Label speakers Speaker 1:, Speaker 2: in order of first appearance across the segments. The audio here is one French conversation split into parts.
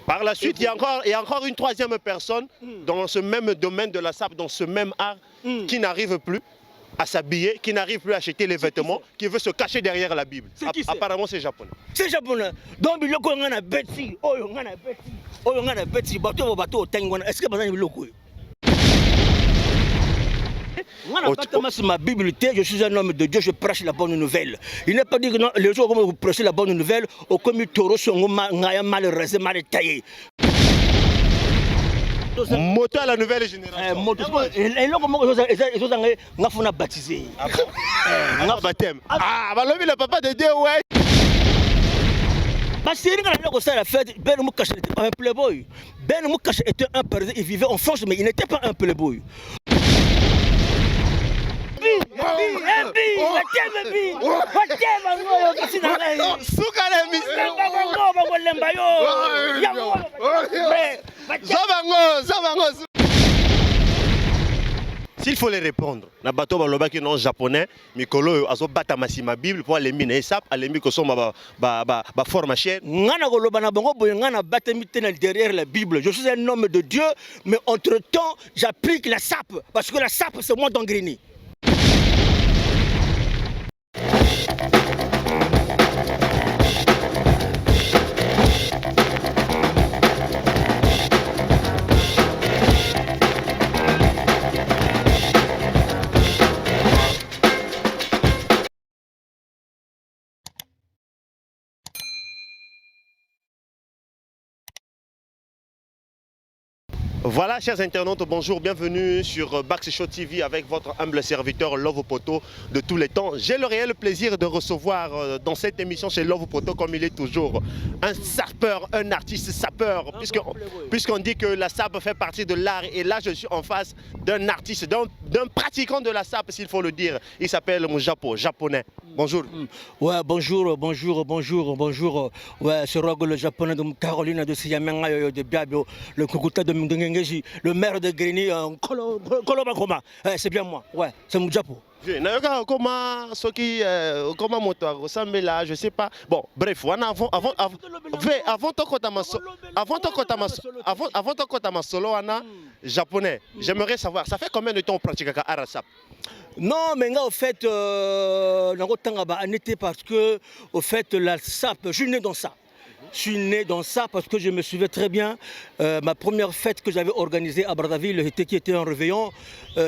Speaker 1: Par la suite, il y a encore une troisième personne dans ce même domaine de la SAP, dans ce même art, qui n'arrive plus à s'habiller, qui n'arrive plus à acheter les vêtements, qui veut se cacher derrière la Bible. Apparemment, c'est japonais.
Speaker 2: C'est japonais. Donc, il y a bêtis, bateau, est-ce que ma Bible, je suis un homme de Dieu, je prêche la bonne nouvelle. Il n'est pas dit que non, les gens qui prêchent la bonne nouvelle, au commis taureau sont mal rasés, mal taillés.
Speaker 1: Moto à la nouvelle génération.
Speaker 2: Et là, comment ils ont baptisé.
Speaker 1: Baptême. Ah, le papa de Dieu, ouais.
Speaker 2: Parce que quand la fête, Ben Moukache était un playboy. Ben Moukache était un président, il vivait en France, mais il n'était pas un playboy.
Speaker 1: S'il faut les répondre, na bato baloba ki non japonais, mikolo azo bata masima Bible pour aller mine sap, aller mi ko so ba forme chair.
Speaker 2: Ngana koloba na bango boye ngana bata mitena derrière la Bible. Je suis un homme de Dieu, mais entre-temps, j'applique la sape parce que la sape c'est moi d'Angrini.
Speaker 1: Voilà, chers internautes, bonjour, bienvenue sur Bax Show TV avec votre humble serviteur Love Poto de tous les temps. J'ai le réel plaisir de recevoir dans cette émission chez Love Poto, comme il est toujours, un sapeur, un artiste sapeur, puisqu'on dit que la sape fait partie de l'art. Et là, je suis en face d'un artiste, d'un pratiquant de la sape, s'il faut le dire. Il s'appelle Mujapo, japonais. Bonjour.
Speaker 2: Ouais, bonjour. Ouais, c'est Rogo le japonais de Caroline de Siyamenga de Biabio, le Kukuta de Mdengengeji, le maire de Grigny, Kolobakoma. C'est bien moi, ouais, c'est Mujapo.
Speaker 1: Comment moto ressemble là, je sais pas. Bon, bref, avant ton kota solo japonais, j'aimerais savoir, ça fait combien de temps on pratique à Sap?
Speaker 2: Non, mais au fait, parce que au fait, la SAP, je suis né dans ça. Je suis né dans ça parce que je me souviens très bien, ma première fête que j'avais organisée à Brazzaville, qui était un réveillon,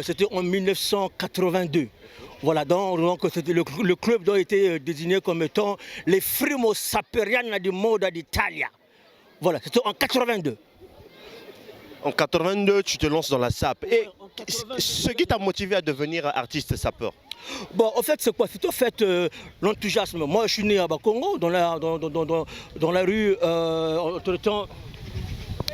Speaker 2: c'était en 1982. Voilà, donc c'était le club dont était désigné comme étant les Frimo Saperiana di Moda d'Italia. Voilà, c'était en 82.
Speaker 1: En 82, tu te lances dans la SAP. Et ce qui t'a motivé à devenir artiste sapeur?
Speaker 2: Bon, en fait, c'est quoi? C'est au fait l'enthousiasme. Moi, je suis né à Bakongo, dans la rue, entre-temps,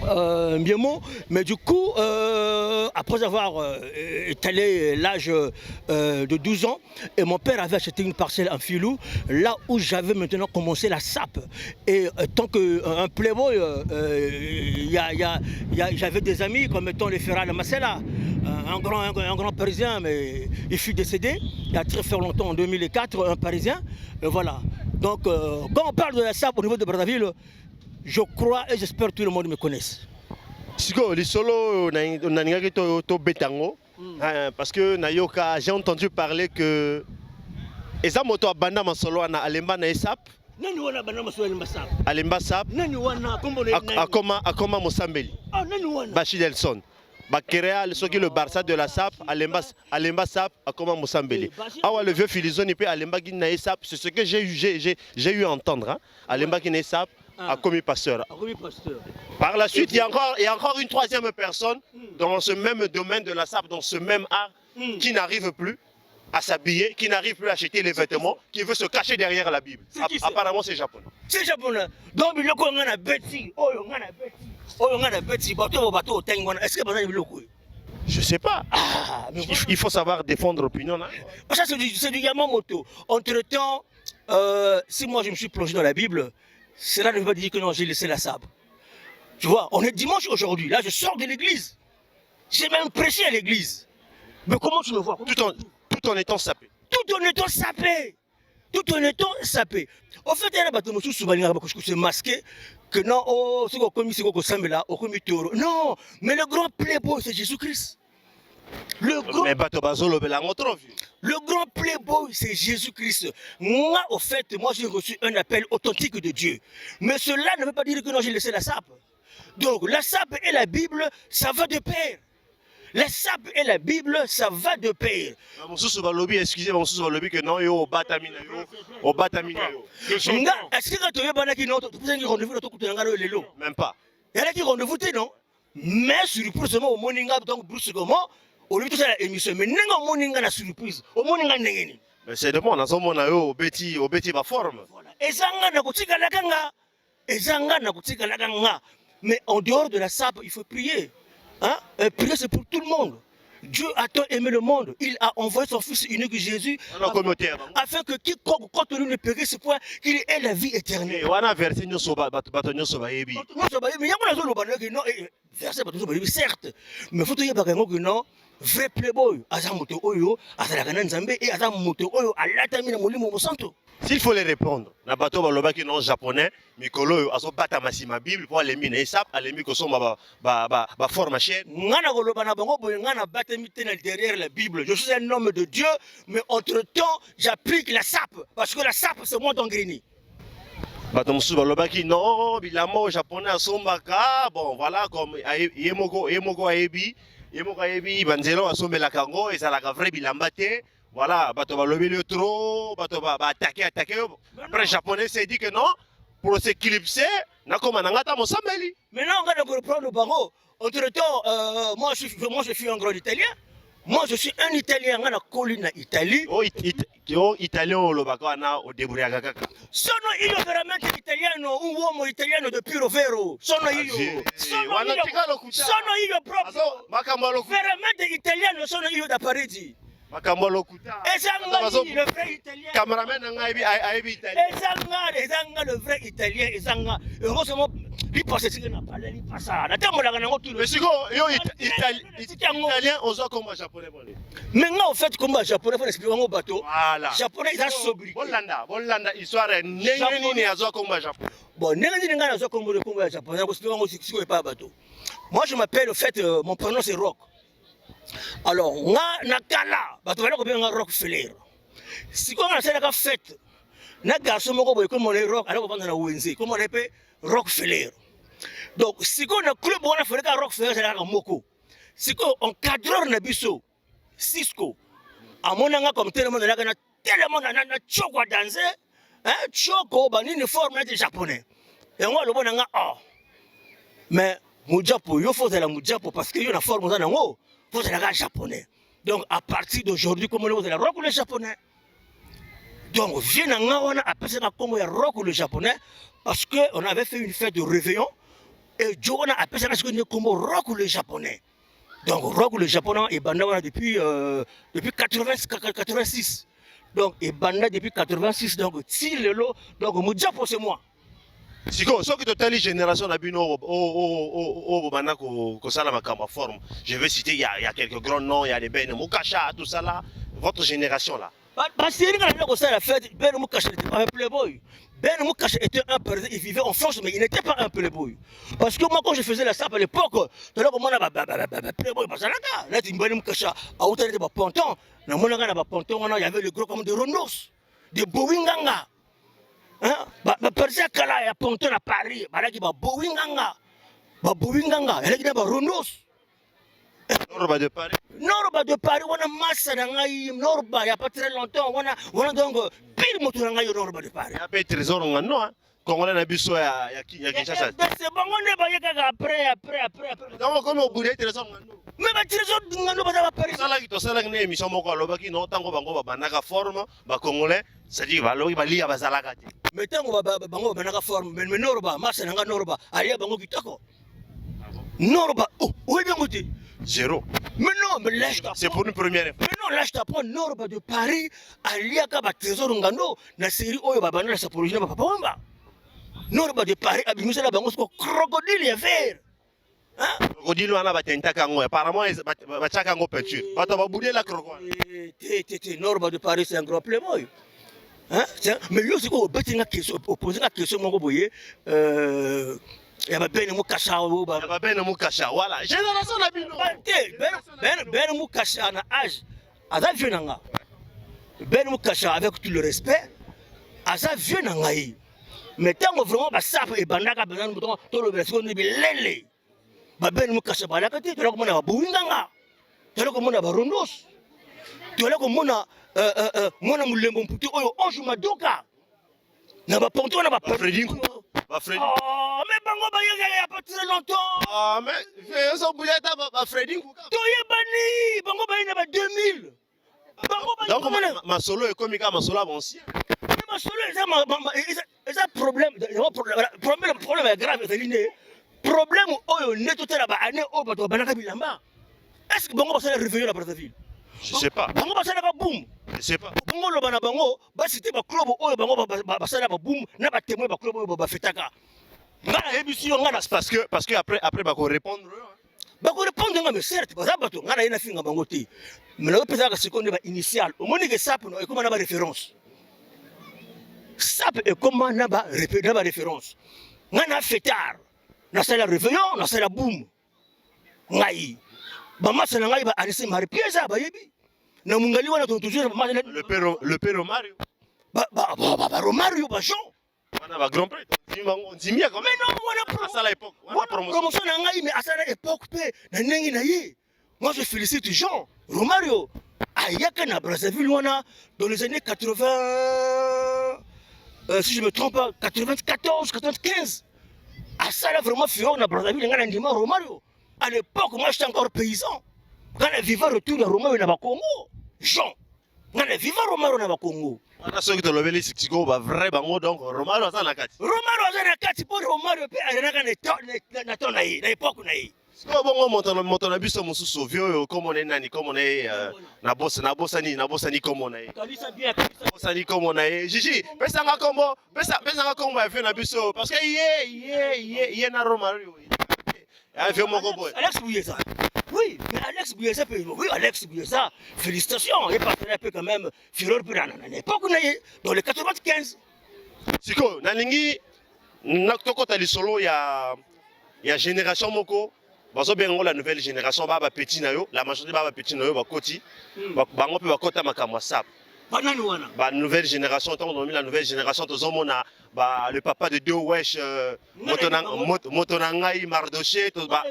Speaker 2: Miemo, mais du coup, après avoir étalé l'âge de 12 ans, et mon père avait acheté une parcelle en filou, là où j'avais maintenant commencé la sape. Et tant qu'un playboy, j'avais des amis comme étant les Ferrari Massela, un grand parisien, mais il fut décédé il y a très longtemps, en 2004, un parisien. Voilà. Donc, quand on parle de la sape au niveau de Brazzaville, je crois et j'espère que tout le monde me connaisse.
Speaker 1: Parce que Nayoka, j'ai entendu parler que Eza moto abanda masolo na alemba na esap.
Speaker 2: Nani wana banda masolo alemba sap.
Speaker 1: Alemba sap.
Speaker 2: Nani wana kombo na
Speaker 1: akoma Mosambeli.
Speaker 2: Ah nani wana.
Speaker 1: Bachi Delson. Bakrea soki le Barça de la SAP, Alemba SAP, akoma Mosambeli. Awa le vieux Filizoni pe Alemba qui na esap, c'est ce que j'ai eu à entendre hein. Alemba qui na esap. À commis pasteur. Par la suite, il y a encore une troisième personne dans ce même domaine de la SAP, dans ce même art, qui n'arrive plus à s'habiller, qui n'arrive plus à acheter les vêtements, qui veut se cacher derrière la Bible. Apparemment, c'est japonais.
Speaker 2: C'est japonais. Donc, il y a un bêtis. Est-ce que
Speaker 1: je sais pas. Il faut savoir défendre l'opinion.
Speaker 2: Ça, c'est du Yamamoto. Entre-temps, si moi je me suis plongé dans la Bible, cela ne veut pas dire que non, j'ai laissé la sable. Tu vois, on est dimanche aujourd'hui. Là, je sors de l'église. J'ai même prêché à l'église. Mais comment tu me vois?
Speaker 1: Tout en étant sapé.
Speaker 2: Tout en étant sapé. tout en étant sapé. En fait, il y a des gens qui sont masqués, que non, oh, c'est comme si on là, au comité. Non, mais le grand playboy, c'est Jésus-Christ. Le grand playboy, c'est Jésus-Christ. Moi, au fait, moi, j'ai reçu un appel authentique de Dieu. Mais cela ne veut pas dire que non, j'ai laissé la sape. Donc, la sape et la Bible, ça va de pair. La sape et la Bible, ça va de pair.
Speaker 1: Excusez-moi, que non, yo, batamina, yo, batamina, yo.
Speaker 2: Est-ce que tu as dit rendez-vous?
Speaker 1: Même pas.
Speaker 2: Il y a qui rendez-vous, non? Mais surprise, au morning, donc, Bruce Gomo, au lieu de faire l'émission, mais n'est pas morning la surprise. Au morning,
Speaker 1: mais c'est de moi, dans ce moment, au Betty, ma forme.
Speaker 2: Voilà. Et ça, mais en dehors de la sape, il faut prier. Hein? Prier, c'est pour tout le monde. Dieu a tant aimé le monde. Il a envoyé son Fils unique Jésus afin que quiconque contre lui ne périsse ce point, qu'il ait la vie éternelle. Certes, mais il faut dire que non, vrai playboy, azamoto oyo, azalakana nzambe et azamoto oyo alatamina molimo mosanto.
Speaker 1: S'il faut les répondre, na bato baloba ki non japonais, mikolo aso bata masima Bible pour les mine sap, les mi ko so ba forme chaîne.
Speaker 2: Ngana koloba na bango boy ngana bata mitena derrière la Bible. Je suis un homme de Dieu, mais entre-temps, j'applique la sape parce que la sape c'est moi d'Angrini.
Speaker 1: Bato musu baloba ki non, bilamo japonais asombaka, bon voilà comme yemoko ayebi banzelo asombela kango et ça la vrai bilamba te. Voilà, bato balobi le trop, bato ba attaquer. Après le japonais s'est dit que non, pour s'éclipser, na koma nangata mosambeli.
Speaker 2: Maintenant on va reprendre le barreau. Entre-temps, moi je suis un grand Italien. Moi je suis un Italien, on a collé en Italie.
Speaker 1: Oh, italien le bakana au débrouillard kaka.
Speaker 2: Sono io veramente italiano, un uomo italiano de puro vero. Sono io proprio. Veramente italiano, sono io da Parigi.
Speaker 1: Makambo lokuta.
Speaker 2: Le vrai italien.
Speaker 1: Cameraman ngai aibi italien.
Speaker 2: Ezanga le vrai italien, ezanga. Heureusement, il passe ce qu'on a parlé, il passe ça. La table là on tout.
Speaker 1: Mais si yo italien ozo comme japonais bon.
Speaker 2: Maintenant en fait comme japonais faut expliquer au bateau.
Speaker 1: Voilà.
Speaker 2: Japonais ils ont sobriquet.
Speaker 1: Bolanda histoire nengeni ni azo comme japonais.
Speaker 2: Bon, nengeni ngana azo comme japonais, parce que on sait pas bateau. Moi je m'appelle au fait mon prénom c'est Rock. Alors, nga nakala, bato bala ko benga Rockefeller. Si ko nga sala ka fête, na garçon moko boy ko mo le rock, ala ko banda na wenze, ko mo le pe Rockefeller. Donc, si ko na club wana fere ka Rockefeller sala ka moko. Si ko encadreur na biso, Cisco. Amona nga comme tellement na choko danser, hein, choko ba ni uniforme na japonais. Et moi le bona nga oh. Mais mujapo yo faut la mujapo parce que yo na forme za nango. Vous êtes un japonais. Donc à partir d'aujourd'hui, comment vous allez rock le japonais? Donc viens en on a appelé ça comme rock le japonais parce qu'on avait fait une fête de réveillon et Joe on a appelé ça comme rock le japonais. Donc rock le japonais et banda depuis 86. Donc et banda depuis 86 donc si le lot donc mon Japon c'est moi.
Speaker 1: Siko, ce que totali génération d'abino au banako kosala makamba forme. Je vais citer il y a quelques grands noms, il y a les Ben Mukasha, tout ça là. Votre génération là.
Speaker 2: Parce que quand la fête, Ben Mukasha n'était pas un playboy. Ben Mukasha était un président, il vivait en France, mais il n'était pas un playboy. Parce que moi, quand je faisais la sape à l'époque, tu as dit playboy, parce que là, tu Ben Mukasha, à autant de ponton, il y avait le gros comme des Rondos, des Bowinganga. Persia kala ya ponton à Paris, balaki ba Bowinganga, elle est ba Rondos.
Speaker 1: Norba de Paris.
Speaker 2: Norba de Paris, on a masse d'angaï, Norba, il n'y a pas très longtemps, on a donc pile moto d'angaï Norba de Paris.
Speaker 1: Il y a pas de trésor en non, quand on a un biso à Kinshasa.
Speaker 2: C'est bon, on est pas après.
Speaker 1: Donc, comme au bout des trésors,
Speaker 2: mais le trésor d'Angano va Paris.
Speaker 1: Ça là, une émission, mon gars, l'obaki, non, tant qu'on va banaka forme, ba congolais, c'est-à-dire, va lire à Bazalagati.
Speaker 2: Mais tant qu'on va banaka forme, mais Norba, masse d'anga Norba, alia bango kitako. Norba, oh, où est bien goûté?
Speaker 1: Zéro.
Speaker 2: Mais non, mais là, je t'apprends.
Speaker 1: C'est pour une première fois.
Speaker 2: Mais non, là, je t'apprends Norba de Paris, alia ka ba trésor ngano, na série oyo ba banana sa pologina ba papa wamba. Norba de Paris, abimusa la bango ko crocodile et vert. Hein?
Speaker 1: Crocodile wana ba tenta kango, apparemment ba chaka ngo peinture. Ba to ba boudé la crocodile.
Speaker 2: Norba de Paris c'est un grand playboy. Hein? Mais yo c'est quoi betinga question opposer la question moko boye ya ba ben mu kasha o ba
Speaker 1: ba ben mu kasha voilà génération na bino
Speaker 2: ben mu kasha na âge aza vieux nanga ben mu kasha avec tout le respect aza vieux nanga yi mais tant vraiment ba sap e bandaka besoin muto to le version ni bilele ba ben mu kasha ba la kati to ko mona ba buinganga to ko mona ba rondos to ko mona mwana mulembo mputi oyo Ange Madoka na ba ponto na ba
Speaker 1: Fredinho ba Fredinho
Speaker 2: oh mais bango ba yega pas très longtemps
Speaker 1: ah mais so bouleta ba Fredinho
Speaker 2: to yebani bango ba na ba 2000 bango ba
Speaker 1: donc ma solo est comme ma solo ancien
Speaker 2: ma solo ça problème est grave c'est l'idée problème oyo neto tela ba année o ba to banaka bilamba est-ce que bango ba ça réveiller la Brazzaville
Speaker 1: je sais pas
Speaker 2: bango ba ça ka boom
Speaker 1: je sais pas
Speaker 2: bango lo bana bango ba cité ba club oyo bango ba ça ba boom na ba témoin ba club oyo ba fetaka ngana ebisi yo ngana
Speaker 1: parce que après ba ko répondre
Speaker 2: mais certes ba bato ngana ina finga bango te mais la pesa ka seconde ba initial au moni que sap no e comme na ba référence sap e comme na ba référence ngana fetard na sala réveillon na sala boom ngai ba masala ngai ba arrêter mari pièce ba yebi na mungali wana toujours
Speaker 1: le père Romario
Speaker 2: ba Romario ba Jean
Speaker 1: wana ba grand prêtre on dimia quand même
Speaker 2: non wana
Speaker 1: ça la époque
Speaker 2: wana promotion na ngai mais à ça époque pe na nengi na ye moi je félicite Jean Romario ayaka na Brazzaville wana dans les années 80 si je me trompe pas 94 95 à ça là vraiment fureur na Brazzaville ngana ndima Romario à l'époque moi j'étais encore paysan quand le vivant retour na Romario na ba Congo Jean ngana viva Romario na ba Congo
Speaker 1: wana soki to lobeli siko ba vrai bango donc Romario aza na kati
Speaker 2: pour Romario pe ayana na tona yi na époque na yi
Speaker 1: siko bongo moto na biso mususu vio comme on est nani comme on est na bossa ni comme on est bossa ni comme on est Gigi pesa nga kombo ya vio na biso parce que yé na Romario ah vio moko boy
Speaker 2: Alex Bouyeza oui mais Alex Bouyeza félicitations il est partenaire un peu quand même fureur pour à l'époque dans les 95
Speaker 1: siko nalingi nakotokota lisolo ya génération moko bazo bengo la nouvelle génération ba petit na yo la majorité ba petit na yo ba koti bango pe ba kota makamwa sap
Speaker 2: banani wana
Speaker 1: ba nouvelle génération tant on la nouvelle génération to zomona ba le papa de Dio Wesh motona ngai Mardoché to ba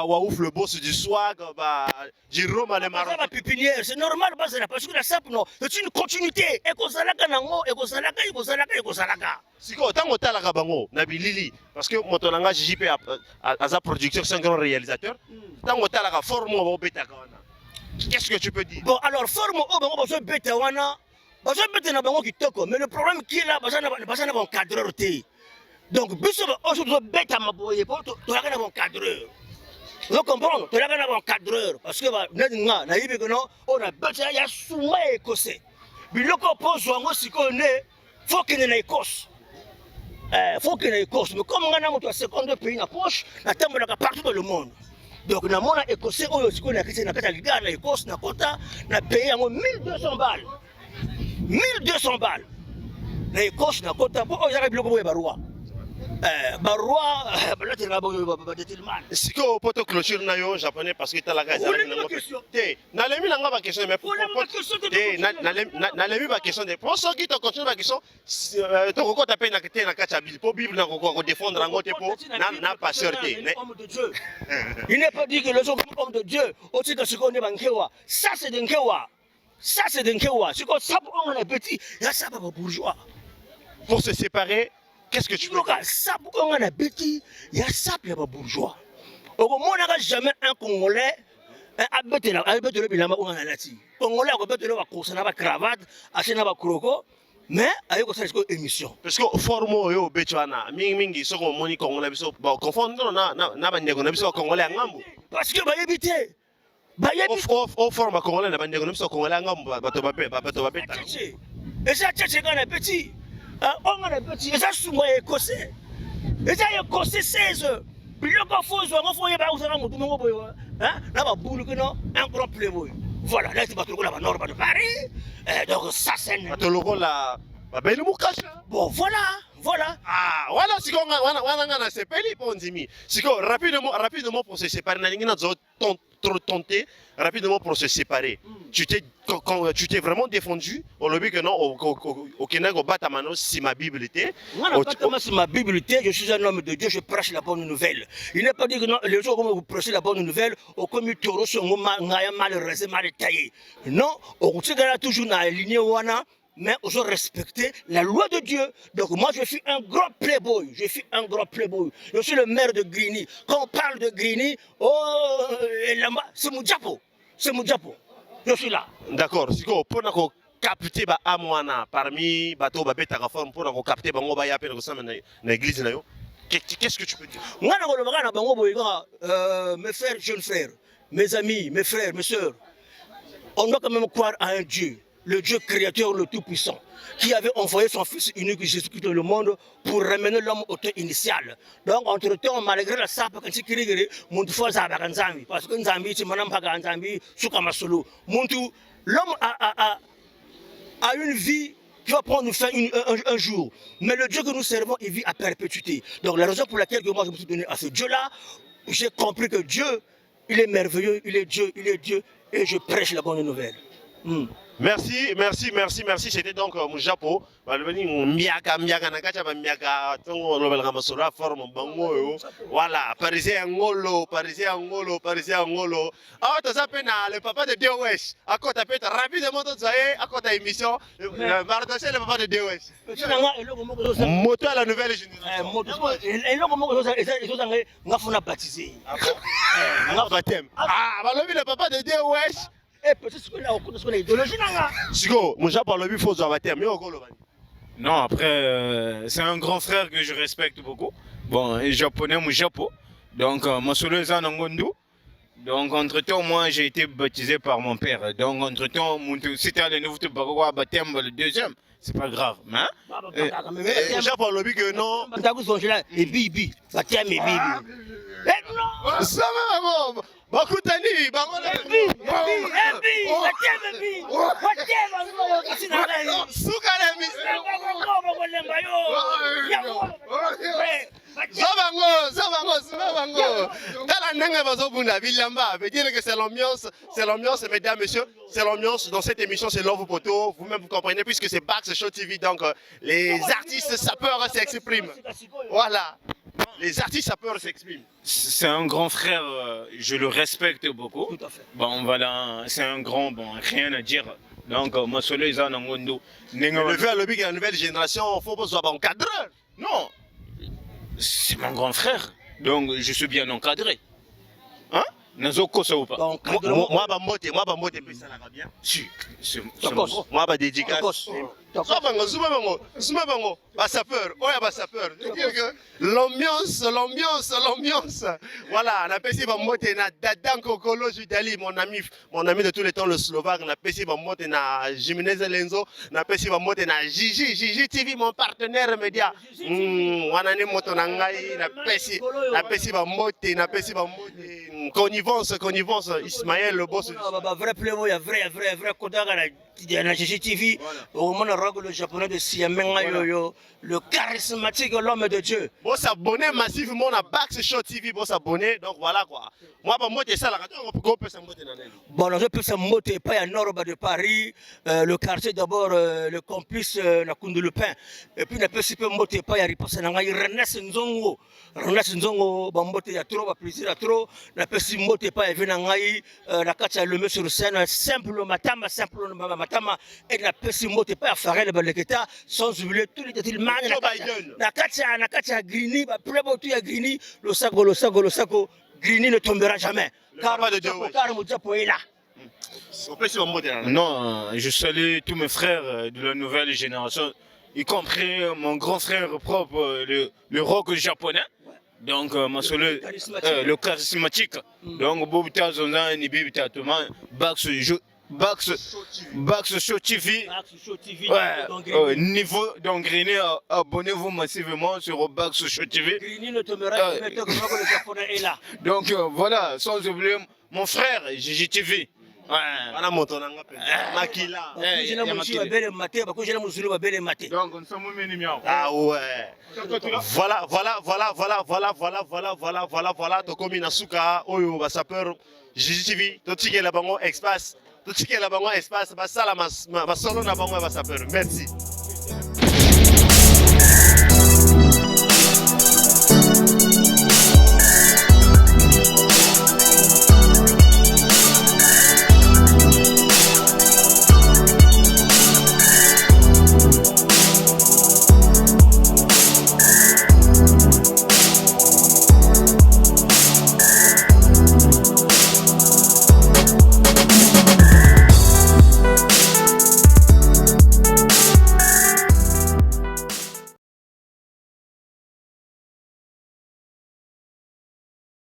Speaker 1: waouf le boss du swag ba Jérôme ale Mardoché
Speaker 2: ba pépinière c'est normal parce que la sap non c'est une continuité ekozalaka nango ekozalaka
Speaker 1: siko tango talaka bango na bilili parce que motona ngai JP aza producteur c'est un grand réalisateur tango talaka forme ba betaka wana qu'est-ce que tu peux dire
Speaker 2: bon alors forme o bango besoin beta wana besoin beta na bango kitoko mais le problème qui est là besoin na bon cadreur té donc biso besoin beta maboye pour to la na bon cadreur vous comprenez to la na bon cadreur parce que nga na yibi que non on a beta ya suma écossais biloko pozo ngo siko ne faut que na Écosse faut que na Écosse mais comme nga na moto seconde pays na poche na tambola partout dans le monde. Donc, na mona écossais oyo siko na kiti na kata liga na Écosse na kota na paye yango 1200 balles. 1200 balles. Na Écosse na kota po oyo ya biloko boye barwa. Barwa balatela boye badetilman.
Speaker 1: Siko poto clôture na yo japonais parce que talaka za na te na lemi na nga ba question mais te na lemi ba question de pour ceux qui te continue ba question to ko ta pe na kete na kacha bible po bible na ko défendre ngo te po na pasteur te
Speaker 2: il n'est pas dit que les hommes sont hommes de Dieu aussi que ce qu'on est bankewa ça c'est d'enkewa siko ça on est petit ya ça ba bourgeois
Speaker 1: pour se séparer. Qu'est-ce que tu veux dire?
Speaker 2: Ça pour un petit, il y a ça pour les bourgeois. Au moins, on n'a jamais un Congolais abete le bilamba on a lati. Congolais abete le bakosa na ba cravate, acheter na ba kroko, mais ayoko ça émission.
Speaker 1: Parce que formo yo betwana mingi soko moni Congolais biso ba confondre na ba ndeko na biso Congolais ngambo.
Speaker 2: Parce que ba yebité.
Speaker 1: Au forme Congolais na ba ndeko na biso Congolais ngambo bato ba beta.
Speaker 2: Et ça tchétché quand est petit. On a petit, et ça souvent écossais. Et ça écossais 16. Puis le gars faut jouer, faut y aller au tout monde boy. Hein? Là bas boule que non, un grand playboy. Voilà, là c'est pas trop la nord de Paris. Donc ça c'est
Speaker 1: pas trop la babeli mukasha.
Speaker 2: Bon, voilà.
Speaker 1: Ah, voilà, c'est qu'on a sepeli pour Ndimi. C'est que rapidement pour se séparer, trop tenté, rapidement pour se séparer. Tu t'es vraiment défendu au lobby que non, au Kenya, au Batamano, si ma Bible était.
Speaker 2: Si ma Bible était, je suis un homme de Dieu, je prêche la bonne nouvelle. Il n'est pas dit que non, les jours où vous prêchez la bonne nouvelle, au commis taureau, sur mal resé, mal taillé. Non, au Tségala, toujours dans la lignée Wana. Mais je respecte la loi de Dieu. Donc moi, je suis un grand playboy. Je suis le maire de Grigny. Quand on parle de Grigny, c'est mon diapo. Je suis là.
Speaker 1: D'accord. Si on peut capter Amwana parmi bateau babeta forme pour capter bango ba ya pe ko sama na église na yo. Qu'est-ce que tu peux dire?
Speaker 2: Mes frères, jeunes frères, mes amis, mes frères, mes sœurs, on doit quand même croire à un Dieu. Le Dieu créateur, le Tout-Puissant, qui avait envoyé son Fils unique Jésus-Christ dans le monde pour ramener l'homme au temps initial. Donc, entre-temps, malgré la sape, quand il y a parce que Nzambi, c'est Madame Paga Nzambi, Soukamasolo, l'homme a une vie qui va prendre fin un jour. Mais le Dieu que nous servons, il vit à perpétuité. Donc, la raison pour laquelle moi je me suis donné à ce Dieu-là, j'ai compris que Dieu, il est merveilleux, il est Dieu, et je prêche la bonne nouvelle.
Speaker 1: Merci. C'était donc Mujapo. Voilà, Parisien Angolo. Ah, tu as le papa de DOS. À quoi tu as rapidement à quoi ta émission. Le papa de DOS. Moto à la nouvelle génération. Ah, le papa de DOS.
Speaker 3: Non, après, c'est un grand frère que je respecte beaucoup. Bon, et japonais, mon Japon. Donc, mon solo est en Angondo. Donc, entre-temps, moi, j'ai été baptisé par mon père. Donc, entre-temps, c'était le nouveau Bagoua baptême, le deuxième. C'est pas grave. Hein?
Speaker 1: Japon, le que non. Ça va, Bakutani, c'est l'ambiance, mesdames, messieurs, c'est l'ambiance dans cette émission, c'est Love Poto. Vous-même vous comprenez, puisque c'est Bax Show TV, donc les artistes sapeurs s'expriment. Voilà. Les artistes sapeurs s'expriment.
Speaker 3: C'est un grand frère, je le respecte beaucoup.
Speaker 2: Tout à fait.
Speaker 3: Bon, voilà, c'est un grand, bon, rien à dire. Donc, moi, solo, ils ont un gondo.
Speaker 1: Le vieux lobby, la nouvelle génération, il faut pas soit encadré.
Speaker 3: Non, c'est mon grand frère. Donc, je suis bien encadré. Hein? Nazoko ça ou pas?
Speaker 1: Moi, ça va bien.
Speaker 3: Si, c'est
Speaker 1: moi, dédicace. L'ambiance. Voilà, on a passé na Dadan Kokolo Judali, mon ami de tous les temps, le Slovaque. On a passé na Jimenez Lenzo, on a passé na Gigi TV, mon partenaire média. On a né motonangai, na passé connivence, Ismaël, le boss.
Speaker 2: Vrai playboy, vrai Kodaga, la Gigi TV, au monde le japonais de Siamenga Yoyo, le charismatique l'homme de Dieu.
Speaker 1: Bon, s'abonner massivement à Bax Show TV, bon, s'abonner, donc voilà quoi. Moi, moi, c'est ça, on peut s'amoter dans elle.
Speaker 2: Bon, je peux s'amoter, pas à nord de Paris, le quartier d'abord, le complice, la Koundou Le Pin, et puis, on peut s'amoter, pas à riposter, on a Renes Nzongo, Bambote, il y a trop, plaisir à trop, on peut s'amoter, pas à Venangaï, la Katia le met sur scène, simple matama, et on peut s'amoter, pas à Farel, Baleketa, sans oublier tous les détails, la Katia Grigny, Playboy à Grigny, le Sako, Grigny ne tombera jamais. Car Mujapo est là.
Speaker 3: Non, je salue tous mes frères de la nouvelle génération, y compris mon grand frère propre, le rock japonais. Donc, le charismatique. Donc, Bobita Zonza, Nibibita Thomas, Bax Show TV. Ouais, niveau donc Grigny, abonnez-vous massivement sur Bax Show TV.
Speaker 2: Grigny ne tombera jamais, le japonais est là.
Speaker 3: Donc, voilà, sans oublier mon frère, Gigi TV.
Speaker 1: Wana moto nanga pe. Makila.
Speaker 3: Donc, nous sommes au minimum.
Speaker 1: Ah ouais. Voilà. Tokomi na suka oyo ba sapeur Jiji TV totikela bango espace. Totikela bango espace basala masolo na bango ba sapeur. Merci.